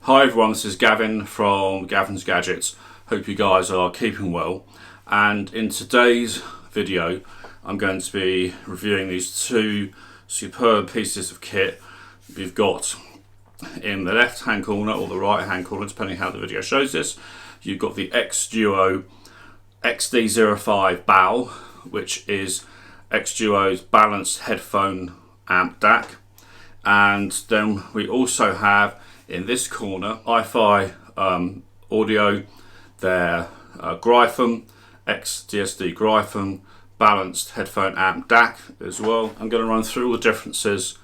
Hi everyone, this is Gavin from Gavin's Gadgets. Hope you guys are keeping well. And in today's video, I'm going to be reviewing these two superb pieces of kit we've got in the left hand corner or the right hand corner, depending how the video shows this. You've got the Xduoo XD-05 Bal, which is Xduoo's balanced headphone amp DAC. And then we also have in this corner iFi audio, their Gryphon, xDSD Gryphon balanced headphone amp DAC as well. I'm going to run through all the differences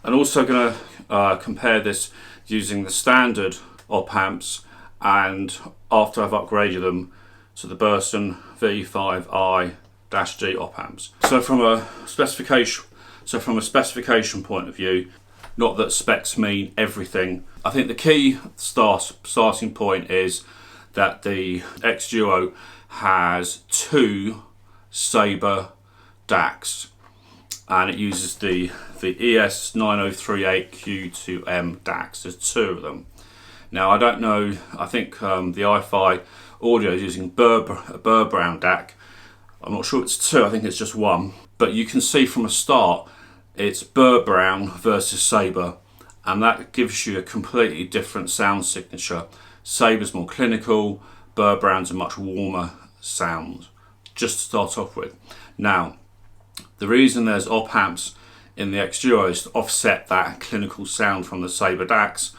and also going to compare this using the standard op amps and after I've upgraded them to the Burson V5i-G op amps. So from a specification point of view, not that specs mean everything. I think the key starting point is that the Xduoo has two Sabre DACs and it uses the ES9038Q2M DACs. There's two of them. Now I don't know, I think the iFi audio is using Burr Brown DAC. I'm not sure it's two, I think it's just one. But you can see from a start it's Burr Brown versus Sabre, and that gives you a completely different sound signature. Sabre's more clinical, Burr Brown's a much warmer sound, just to start off with. Now, the reason there's op amps in the Xduoo is to offset that clinical sound from the Sabre DACs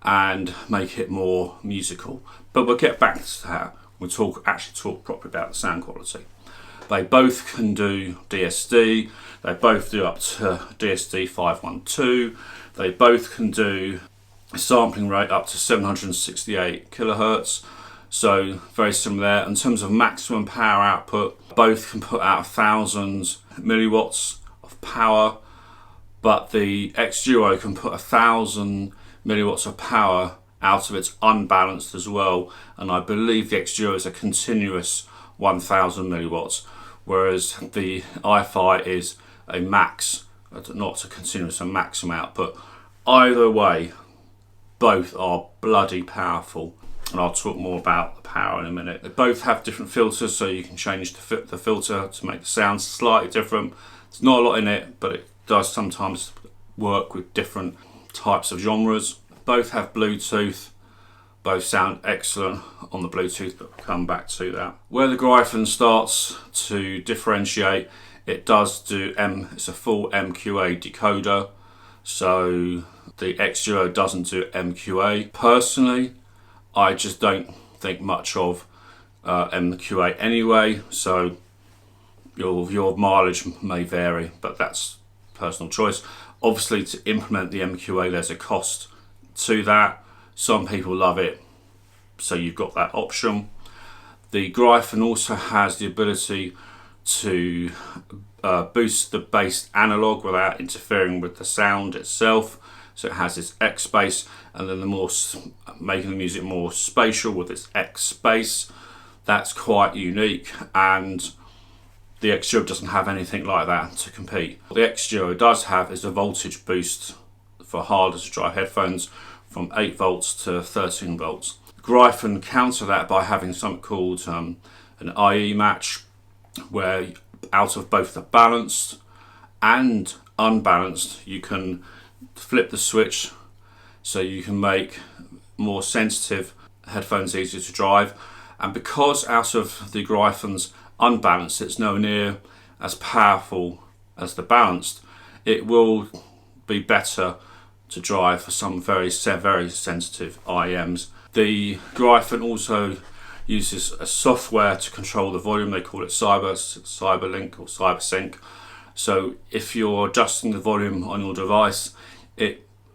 and make it more musical. But we'll get back to that. We'll actually talk properly about the sound quality. They both can do DSD, they both do up to DSD 512, they both can do a sampling rate up to 768 kilohertz, so very similar there. In terms of maximum power output, both can put out 1000 milliwatts of power, but the Xduoo can put 1000 milliwatts of power out of its unbalanced as well, and I believe the Xduoo is a continuous 1000 milliwatts, whereas the iFi is a max, not a continuous, a maximum output. Either way, both are bloody powerful, and I'll talk more about the power in a minute. They both have different filters, so you can change the filter to make the sound slightly different. There's not a lot in it, but it does sometimes work with different types of genres. Both have Bluetooth. Both sound excellent on the Bluetooth, but we'll come back to that. Where the Gryphon starts to differentiate, it does do it's a full MQA decoder, so the Xduoo doesn't do MQA. Personally, I just don't think much of MQA anyway, so your mileage may vary, but that's personal choice. Obviously, to implement the MQA, there's a cost to that. Some people love it, so you've got that option. The Gryphon also has the ability to boost the bass analog without interfering with the sound itself. So it has its X bass, and then making the music more spatial with its X bass. That's quite unique, and the Xduoo doesn't have anything like that to compete. What the Xduoo does have is a voltage boost for harder to drive headphones, from 8 volts to 13 volts. Gryphon counter that by having something called an IE match, where out of both the balanced and unbalanced, you can flip the switch so you can make more sensitive headphones easier to drive. And because out of the Gryphon's unbalanced, it's nowhere near as powerful as the balanced, it will be better to drive for some very sensitive IEMs. The Gryphon also uses a software to control the volume. They call it CyberLink or CyberSync. So if you're adjusting the volume on your device,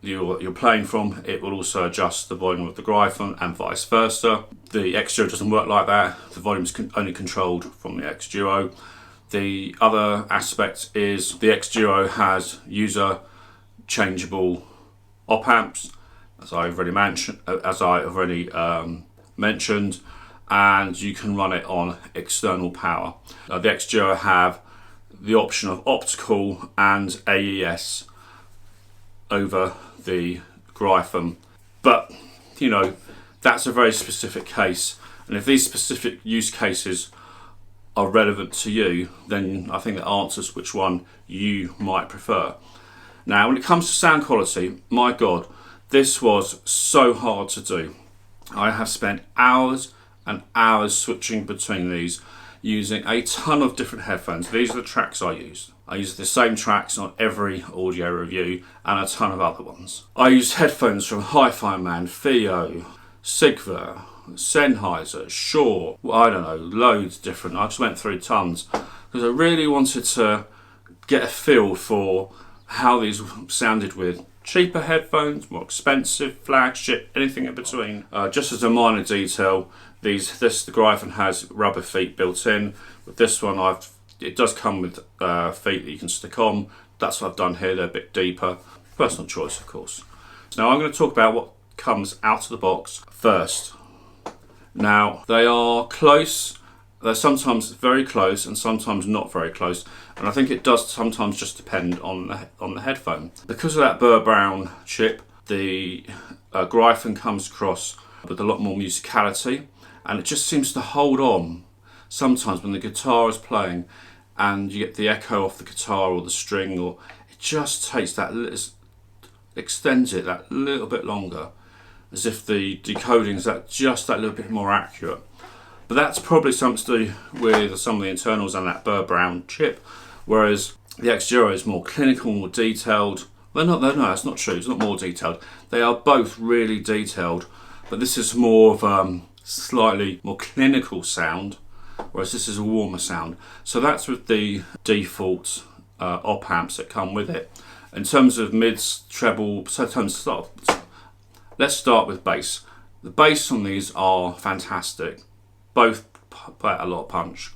you're playing from, it will also adjust the volume of the Gryphon and vice versa. The Xduoo doesn't work like that. The volume is only controlled from the Xduoo. The other aspect is the Xduoo has user changeable op amps, as I already mentioned, and you can run it on external power. The Xduoo have the option of optical and AES over the Gryphon, but you know, that's a very specific case. And if these specific use cases are relevant to you, then I think that answers which one you might prefer. Now, when it comes to sound quality, my God, this was so hard to do. I have spent hours and hours switching between these, using a ton of different headphones. These are the tracks I use. I use the same tracks on every audio review and a ton of other ones. I use headphones from Hi-Fi-Man, Theo, Sigma, Sennheiser, Shure, I don't know, loads different. I just went through tons because I really wanted to get a feel for how these sounded with cheaper headphones, more expensive, flagship, anything in between. Just as a minor detail, the Gryphon has rubber feet built in. With this one, it does come with feet that you can stick on. That's what I've done here. They're a bit deeper. Personal choice, of course. Now I'm going to talk about what comes out of the box first. Now, they are close. They're sometimes very close and sometimes not very close, and I think it does sometimes just depend on the headphone. Because of that Burr Brown chip, the Gryphon comes across with a lot more musicality, and it just seems to hold on sometimes when the guitar is playing and you get the echo off the guitar or the string, or it just takes that extends it that little bit longer, as if the decoding is just that little bit more accurate. But that's probably something to do with some of the internals and that Burr Brown chip, whereas the xDSD is more clinical, more detailed. No, that's not true. It's not more detailed. They are both really detailed, but this is more of slightly more clinical sound, whereas this is a warmer sound. So that's with the default op amps that come with it. In terms of mids, treble, let's start with bass. The bass on these are fantastic. Both pack a lot of punch.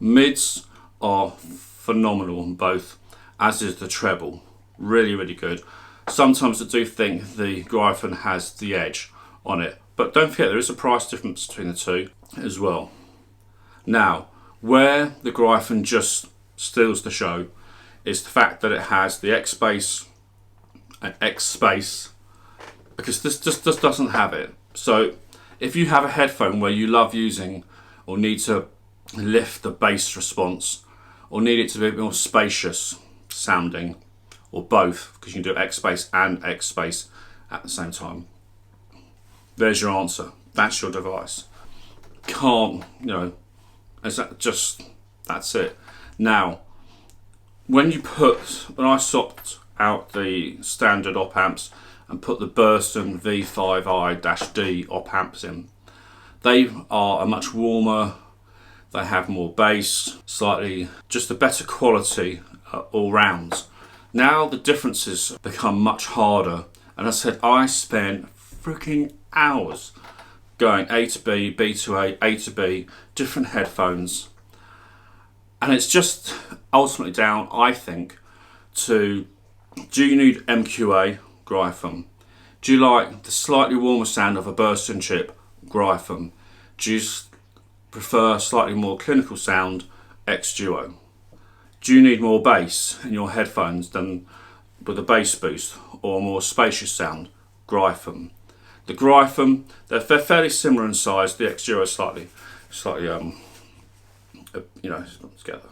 Mids are phenomenal on both, as is the treble. Really, really good. Sometimes I do think the Gryphon has the edge on it, but don't forget there is a price difference between the two as well. Now, where the Gryphon just steals the show is the fact that it has the X bass and X bass, because this just doesn't have it. So if you have a headphone where you love using or need to lift the bass response or need it to be a bit more spacious sounding, or both, because you can do X bass and X bass at the same time, there's your answer. That's your device. Can't, that's it. Now, when I swapped out the standard op amps and put the Burston V5i-D op amps in, they are a much warmer, they have more bass, slightly just a better quality all round. Now the differences become much harder, and as I said, I spent freaking hours going A to B, B to A to B, different headphones, and it's just ultimately down, I think, to, do you need MQA? Gryphon. Do you like the slightly warmer sound of a Burston chip? Gryphon. Do you prefer slightly more clinical sound? xDuo. Do you need more bass in your headphones than with a bass boost, or more spacious sound? Gryphon. The Gryphon, they're fairly similar in size. The xDuo is slightly together.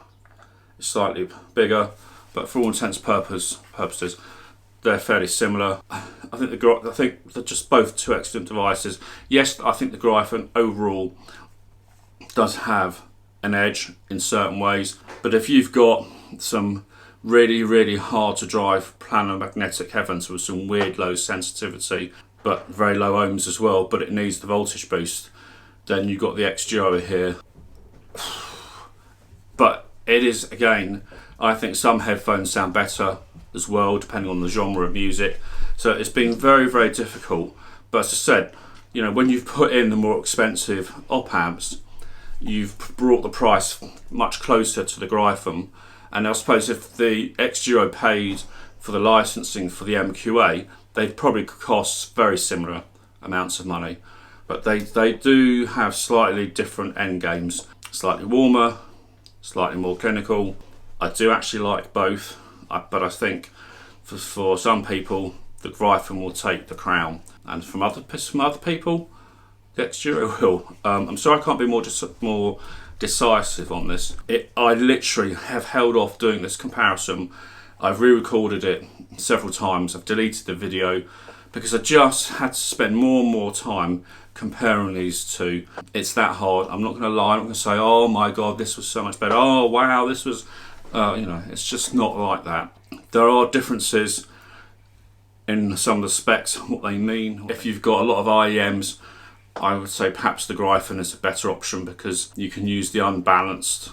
It's slightly bigger, but for all intents and purposes, they're fairly similar. I think they're just both two excellent devices. Yes, I think the Gryphon overall does have an edge in certain ways, but if you've got some really, really hard to drive plano-magnetic headphones with some weird low sensitivity, but very low ohms as well, but it needs the voltage boost, then you've got the xDuo here. But it is, again, I think some headphones sound better as well, depending on the genre of music. So it's been very, very difficult. But as I said, when you've put in the more expensive op amps, you've brought the price much closer to the Gryphon. And I suppose if the xDuo paid for the licensing for the MQA, they'd probably cost very similar amounts of money. But they do have slightly different end games. Slightly warmer, slightly more clinical. I do actually like both, but I think for some people the Gryphon will take the crown, and from other people, the Xduoo will. I'm sorry I can't be more decisive on this. I literally have held off doing this comparison. I've re-recorded it several times. I've deleted the video because I just had to spend more and more time comparing these two. It's that hard. I'm not going to lie. I'm not going to say, oh my god, this was so much better. Oh wow, this was, you know, it's just not like that. There are differences in some of the specs, what they mean. If you've got a lot of IEMs, I would say perhaps the Gryphon is a better option because you can use the unbalanced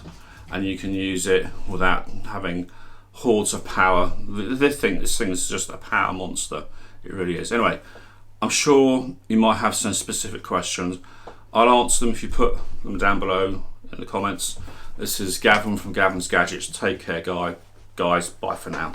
and you can use it without having hordes of power. This thing is just a power monster. It really is. Anyway, I'm sure you might have some specific questions. I'll answer them if you put them down below in the comments. This is Gavin from Gavin's Gadgets. Take care, guys. Bye for now.